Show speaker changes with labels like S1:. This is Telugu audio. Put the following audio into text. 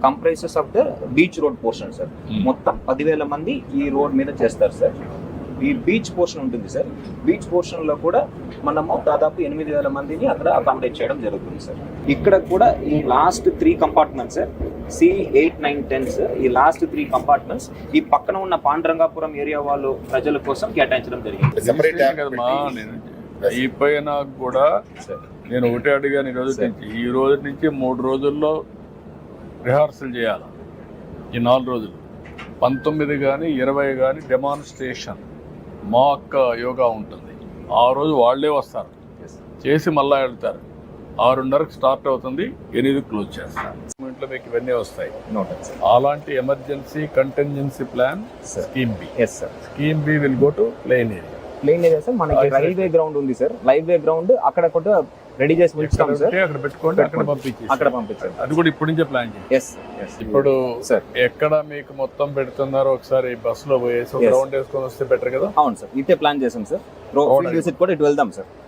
S1: కంప్రైసెస్ of the beach road portion sir. మొత్తం 10,000 మంది ఈ రోడ్ మీద చేస్తారు సార్. ఈ బీచ్ పోర్షన్ ఉంటుంది సార్. బీచ్ పోర్షన్ లో కూడా మనము దాదాపు 8,000 మందిని అక్కడ అకామిడేట్ చేయడం జరుగుతుంది సార్. ఇక్కడ కూడా ఈ last 3 compartments sir, C8, 9, 10 sir, ఈ లాస్ట్ 3 కంపార్ట్మెంట్స్ ఈ పక్కన ఉన్న పాండురంగాపురం ఏరియా వాళ్ళు ప్రజల కోసం కేటాయించడం జరిగింది.
S2: అయిపోయినా కూడా నేను ఒకటే అడిగాను, ఈ రోజు నుంచి 3 రోజుల్లో రిహార్సల్ చేయాలి. ఈ 4 రోజులు 19 కానీ 20 కానీ డెమాన్స్ట్రేషన్ మాక్ యోగా ఉంటుంది. ఆ రోజు వాళ్ళే వస్తారు, చేసి మళ్ళా వెళ్తారు. 6:30కి స్టార్ట్ అవుతుంది, 8కి క్లోజ్ చేస్తారు. ఇంట్లో మీకు ఇవన్నీ వస్తాయి. అలాంటి emergency contingency plan scheme B. Scheme B will go to plain area.
S1: Plain area sir. మనకి రైల్వే గ్రౌండ్ ఉంది సార్. రైల్వే గ్రౌండ్ అక్కడ కూడా రెడీ చేసి ఉంచుతాం సార్.
S2: అక్కడ పెట్టుకోండి, అక్కడ పంపించారు. అది కూడా ఇప్పటి నుంచే ప్లాన్ చేయండి. ఇప్పుడు ఎక్కడ మీకు మొత్తం పెడుతున్నారో ఒకసారి బస్ లో పోయేసి రౌండ్ వేసుకొని వస్తే బెటర్ కదా.
S1: అవును సార్, ఇట్టే ప్లాన్ చేసాం సార్. విజిట్ కూడా ఇటు వెళ్దాం సార్.